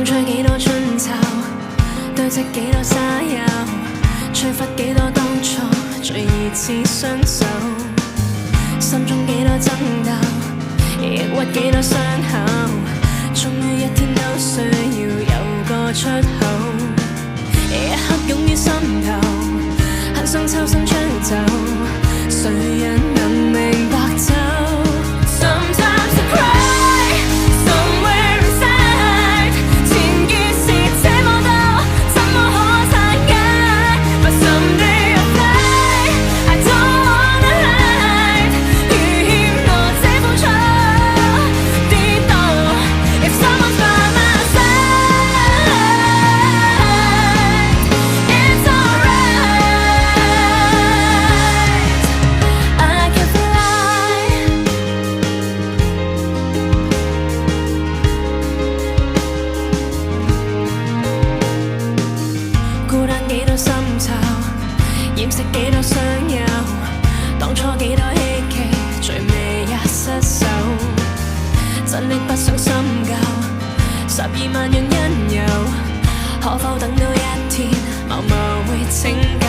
風吹幾多春秋，堆積幾多沙丘，吹拂幾多當初最熱熾雙手，心中幾多爭鬥，抑鬱幾多傷口，終於一天都需要有個出口，一刻湧於心頭，很想抽身出走，誰人能明白就 Sometimes I cry somewhere inside， 前結是這麼多，怎麼可拆解 But someday I'll fly I don't wanna hide， 遇險我這苦楚跌倒 If someone's by my side It's alright I can fly。 孤單幾多深秋，掩飾幾多傷憂，當初幾多希冀，最尾也失手，真的不想深究，12萬樣因由，可否等到一天，某某會拯救。